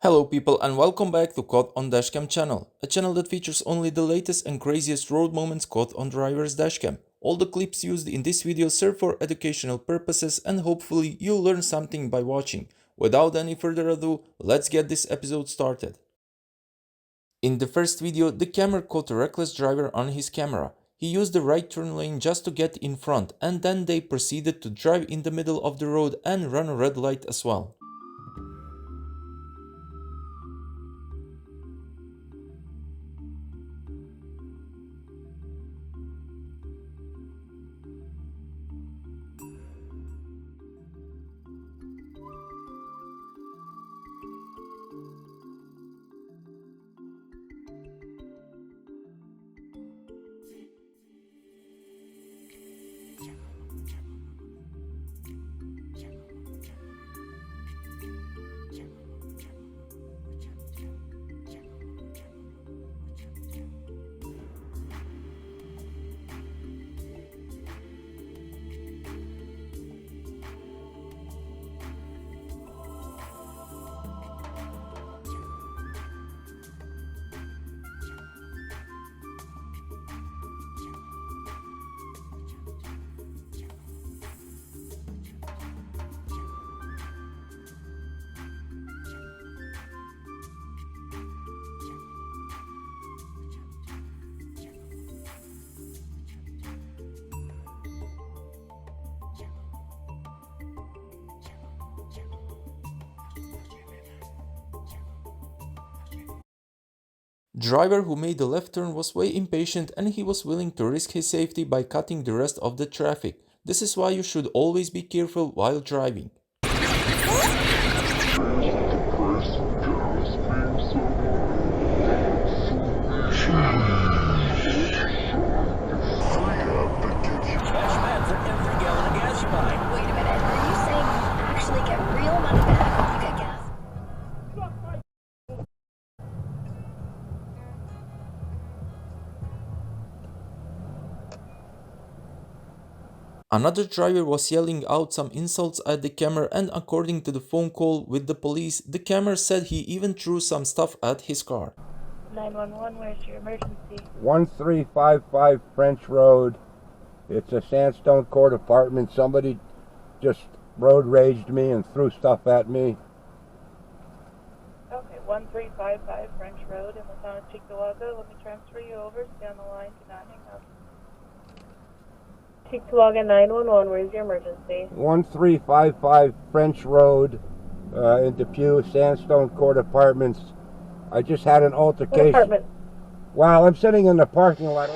Hello people and welcome back to Caught on Dashcam channel, a channel that features only the latest and craziest road moments caught on driver's dashcam. All the clips used in this video serve for educational purposes and hopefully you'll learn something by watching. Without any further ado, let's get this episode started. In the first video, the camera caught a reckless driver on his camera. He used the right turn lane just to get in front and then they proceeded to drive in the middle of the road and run a red light as well. Driver who made the left turn was way impatient and he was willing to risk his safety by cutting the rest of the traffic. This is why you should always be careful while driving. Another driver was yelling out some insults at the camera and according to the phone call with the police, the camera said he even threw some stuff at his car. 911, where's your emergency? 1355 French Road. It's a sandstone court apartment. Somebody just road raged me and threw stuff at me. Okay, 1355 French Road in the town of Cheektowaga. Let me transfer you over. Stay on the line. Do not hang up. Cheektowaga 911, where's your emergency? 1355 French Road in Depew, Sandstone Court Apartments. I just had an altercation. What apartment? Wow, I'm sitting in the parking lot.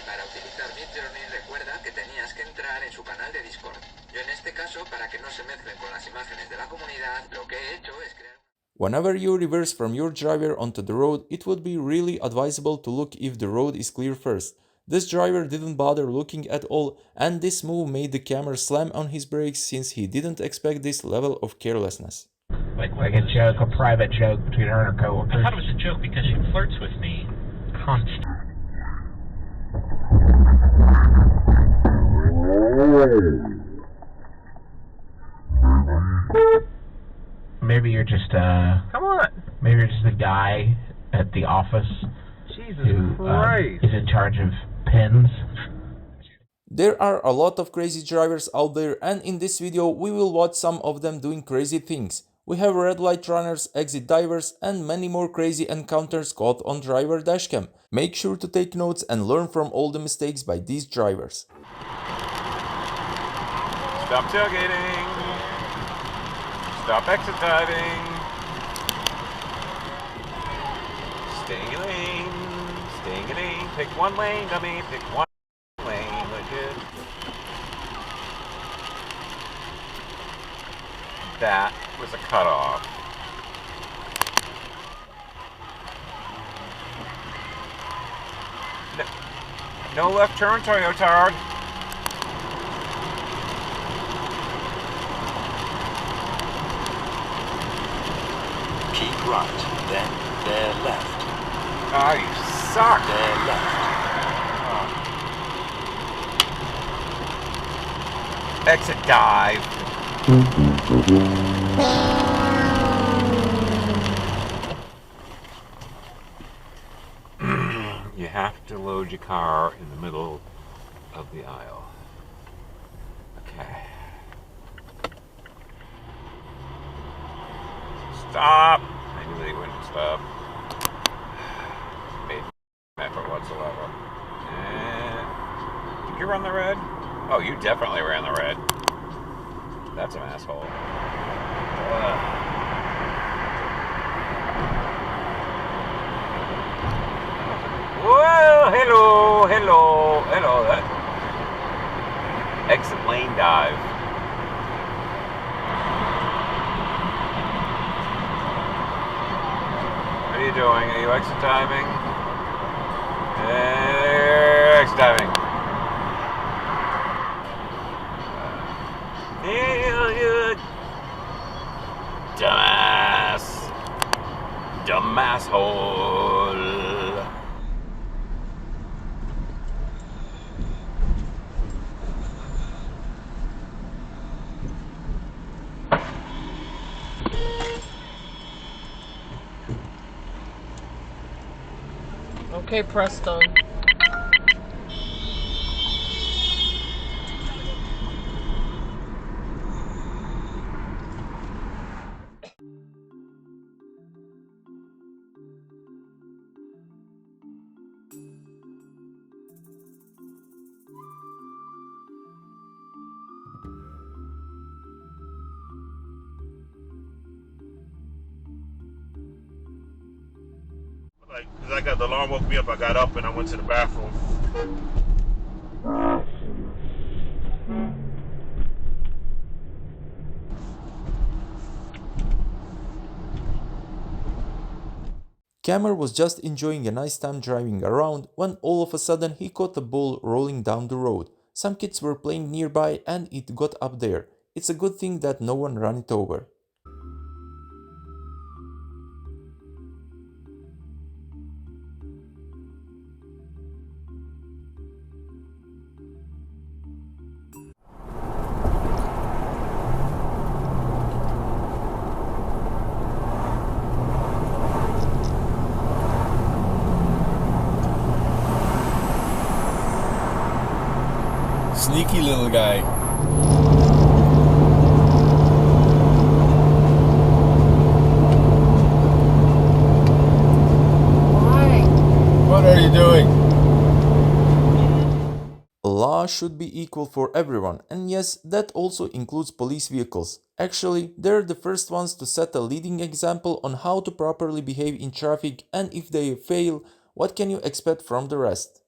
Para utilizar Midjourney recuerda que tenías que entrar en su canal de Discord. Yo en este caso, para que no se mezclen con las imágenes de la comunidad, lo que he hecho es crear... Whenever you reverse from your driver onto the road, it would be really advisable to look if the road is clear first. This driver didn't bother looking at all and this move made the camera slam on his brakes since he didn't expect this level of carelessness. Like a joke, a private joke between her and her coworkers. I thought it was a joke because she flirts with me constantly. Maybe you're just Come on. maybe you're just a guy at the office Jesus who Christ. is in charge of pins. There are a lot of crazy drivers out there and in this video we will watch some of them doing crazy things. We have red light runners, exit divers and many more crazy encounters caught on driver dashcam. Make sure to take notes and learn from all the mistakes by these drivers. Stop tailgating. Stop exit diving. Staying in lane. Staying in lane. Pick one lane, dummy. Pick one lane. Legit. That was a cutoff. No left turn, Toyotard. right, then their left, Oh, you suck. their left, Exit dive. You have to load your car in the middle of the aisle. Okay. Stop! I knew they wouldn't stop. Made no effort whatsoever. And did you run the red? Oh, you definitely ran the red. That's an asshole. Whoa! Hello! Hello! Hello! That exit lane dive. What are you doing? Are you exit diving? Exit diving. You dumbass. Dumbass hole. Okay, Presto. Like, cause I got the alarm woke me up, I got up and I went to the bathroom. Cameron was just enjoying a nice time driving around when all of a sudden he caught a ball rolling down the road. Some kids were playing nearby and it got up there. It's a good thing that no one ran it over. Sneaky little guy. Why? What are you doing? Law should be equal for everyone, and yes, that also includes police vehicles. Actually, they're the first ones to set a leading example on how to properly behave in traffic, and if they fail, what can you expect from the rest?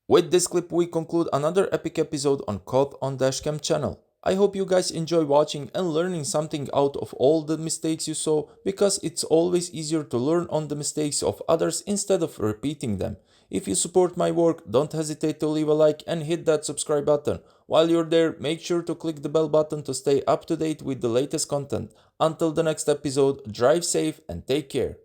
With this clip we conclude another epic episode on Caught on Dashcam channel. I hope you guys enjoy watching and learning something out of all the mistakes you saw, because it's always easier to learn on the mistakes of others instead of repeating them. If you support my work, don't hesitate to leave a like and hit that subscribe button. While you're there, make sure to click the bell button to stay up to date with the latest content. Until the next episode, drive safe and take care.